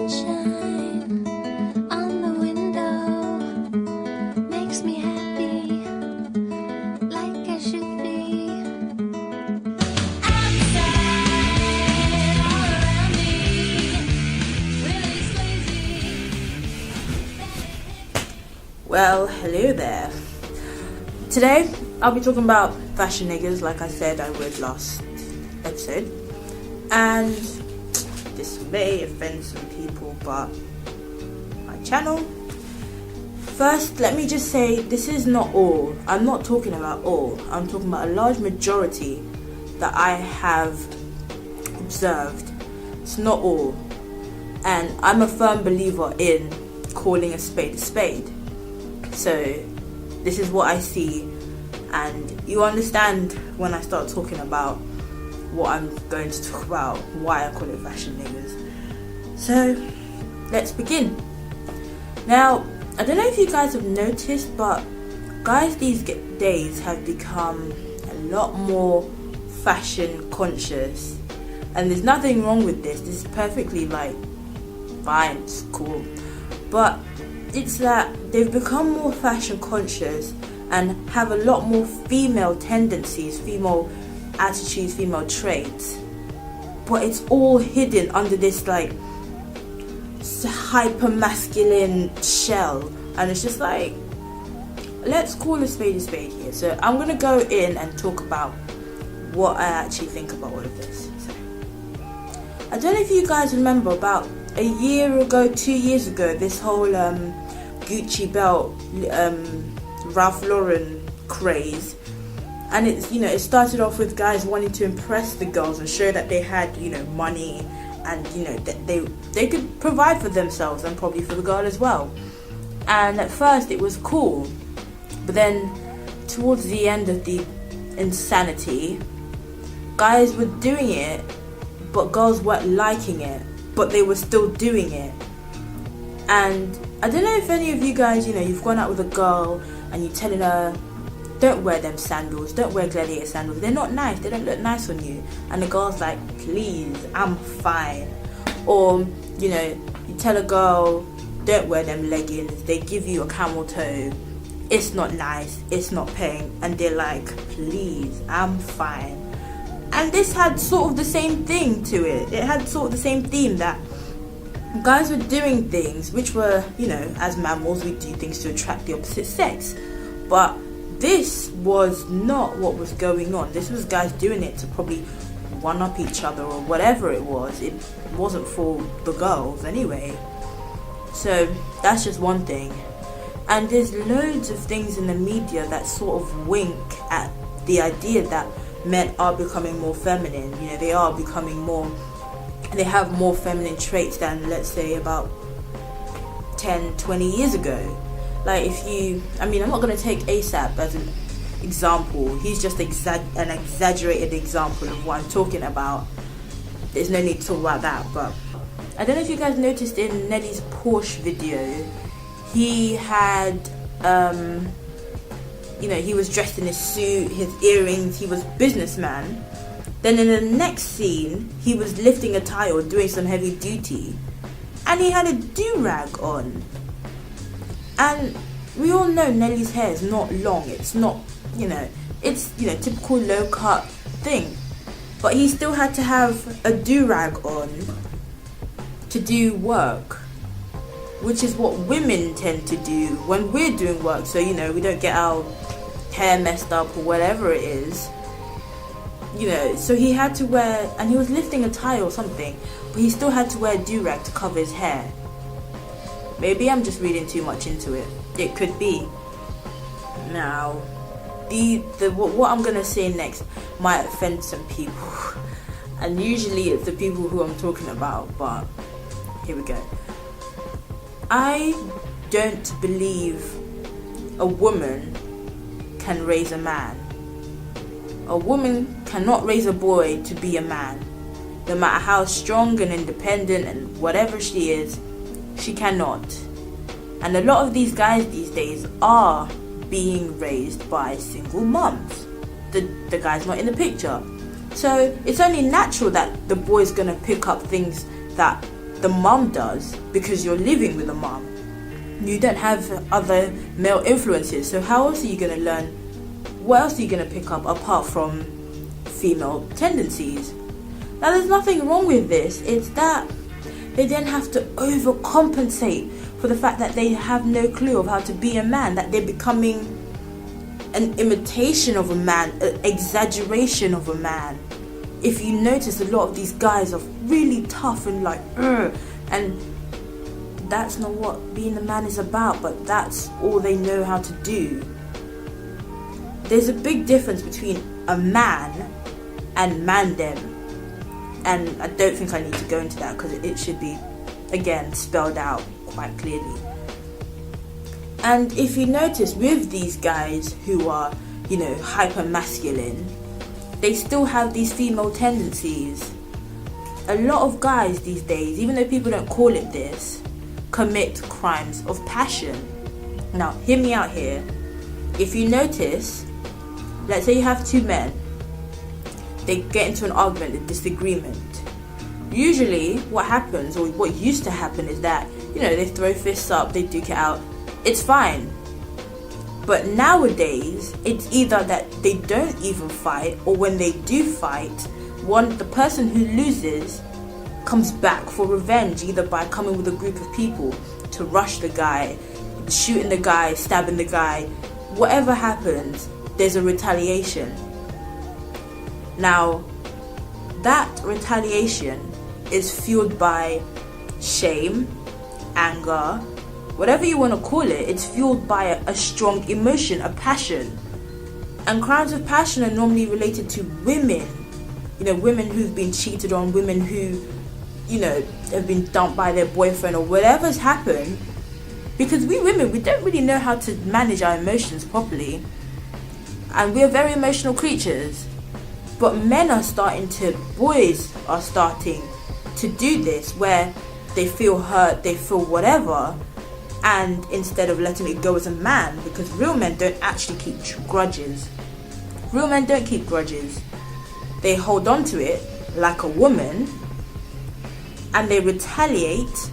sunshine on the window makes me happy, like I should be. Outside, all around me, really crazy. Well, hello there. Today, I'll be talking about fashion niggas, like I said I would last episode. And this may offend some people, but my channel. First, let me just say, this is not all. I'm not talking about all. I'm talking about a large majority that I have observed. It's not all. And I'm a firm believer in calling a spade a spade. So, this is what I see, and you understand when I start talking about what I'm going to talk about, why I call it fashion niggas. So, let's begin. Now, I don't know if you guys have noticed, but guys these days have become a lot more fashion conscious, and there's nothing wrong with this. This is perfectly fine, it's cool, but it's that they've become more fashion conscious and have a lot more female tendencies, female attitudes, female traits, but it's all hidden under this hyper masculine shell, and it's just let's call a spade here. So I'm gonna go in and talk about what I actually think about all of this. So, I don't know if you guys remember, about a year ago, 2 years ago, this whole Gucci belt, Ralph Lauren craze, and it started off with guys wanting to impress the girls and show that they had money, and that they could provide for themselves and probably for the girl as well. And at first it was cool, but then towards the end of the insanity, guys were doing it, but girls weren't liking it, but they were still doing it. And I don't know if any of you guys, you've gone out with a girl and you're telling her, don't wear them sandals, don't wear gladiator sandals, they're not nice, they don't look nice on you. And the girl's like, please, I'm fine. Or, you tell a girl, don't wear them leggings, they give you a camel toe, it's not nice, it's not pink. And they're like, please, I'm fine. And this had sort of the same thing to it. It had sort of the same theme, that guys were doing things which were, as mammals, we do things to attract the opposite sex. But this was not what was going on. This was guys doing it to probably one-up each other or whatever it was. It wasn't for the girls anyway. So that's just one thing. And there's loads of things in the media that sort of wink at the idea that men are becoming more feminine. They are becoming more, they have more feminine traits than, let's say, about 10, 20 years ago. I'm not going to take ASAP as an example. He's just an exaggerated example of what I'm talking about. There's no need to talk about that. But I don't know if you guys noticed in Nelly's Porsche video, he had, he was dressed in his suit, his earrings, he was businessman. Then in the next scene, he was lifting a tire, doing some heavy duty, and he had a do-rag on. And we all know Nelly's hair is not long. It's not, it's, typical low-cut thing. But he still had to have a do-rag on to do work, which is what women tend to do when we're doing work. So, we don't get our hair messed up or whatever it is. So he had to wear, and he was lifting a tie or something, but he still had to wear a do-rag to cover his hair. Maybe I'm just reading too much into it. It could be. Now, what I'm gonna say next might offend some people, and usually it's the people who I'm talking about. But here we go. I don't believe a woman can raise a man. A woman cannot raise a boy to be a man. No matter how strong and independent and whatever she is, she cannot. And a lot of these guys these days are being raised by single moms. The guy's not in the picture. So it's only natural that the boy's gonna pick up things that the mum does, because you're living with a mum. You don't have other male influences, so how else are you going to learn? What else are you going to pick up apart from female tendencies? Now, there's nothing wrong with this. It's that they then have to overcompensate for the fact that they have no clue of how to be a man, that they're becoming an imitation of a man, an exaggeration of a man. If you notice, a lot of these guys are really tough and like, and that's not what being a man is about, but that's all they know how to do. There's a big difference between a man and mandem, and I don't think I need to go into that because it should be, again, spelled out quite clearly. And if you notice, with these guys who are, hyper masculine, they still have these female tendencies. A lot of guys these days, even though people don't call it this, commit crimes of passion. Now, hear me out here. If you notice, let's say you have two men, they get into an argument, a disagreement. Usually what happens, or what used to happen, is that, they throw fists up, they duke it out, it's fine. But nowadays, it's either that they don't even fight, or when they do fight, the person who loses comes back for revenge, either by coming with a group of people to rush the guy, shooting the guy, stabbing the guy. Whatever happens, there's a retaliation. Now, that retaliation is fueled by shame, anger, whatever you want to call it. It's fueled by a strong emotion, a passion. And crimes of passion are normally related to women. Women who've been cheated on, women who, have been dumped by their boyfriend or whatever's happened. Because we women, we don't really know how to manage our emotions properly. And we are very emotional creatures. But boys are starting to do this, where they feel hurt, they feel whatever, and instead of letting it go as a man, because real men don't actually keep grudges. Real men don't keep grudges. They hold on to it like a woman, and they retaliate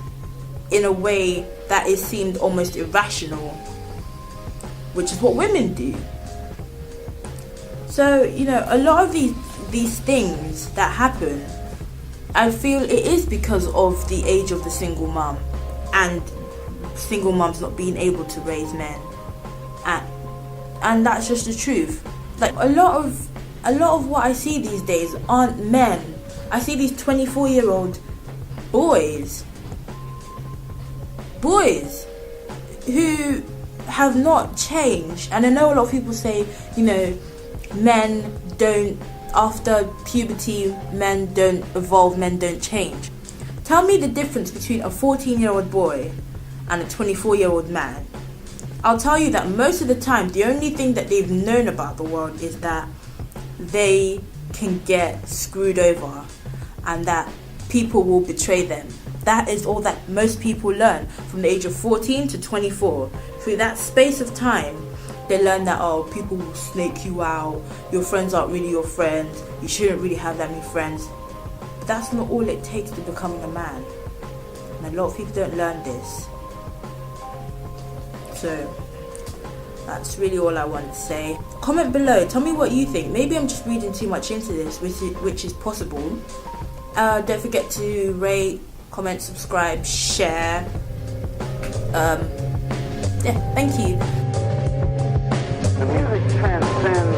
in a way that is seemed almost irrational, which is what women do. So, a lot of these things that happen, I feel it is because of the age of the single mum, and single mums not being able to raise men, and that's just the truth. Like, a lot of what I see these days aren't men. I see these 24-year-old boys who have not changed. And I know a lot of people say, men don't, after puberty, men don't evolve, men don't change. Tell me the difference between a 14-year-old boy and a 24-year-old man. I'll tell you that most of the time, the only thing that they've known about the world is that they can get screwed over and that people will betray them. That is all that most people learn from the age of 14 to 24. Through that space of time, they learn that, people will snake you out, your friends aren't really your friends, you shouldn't really have that many friends. But that's not all it takes to becoming a man. And a lot of people don't learn this. So, that's really all I want to say. Comment below, tell me what you think. Maybe I'm just reading too much into this, which is possible. Don't forget to rate, comment, subscribe, share. Thank you. The music transcends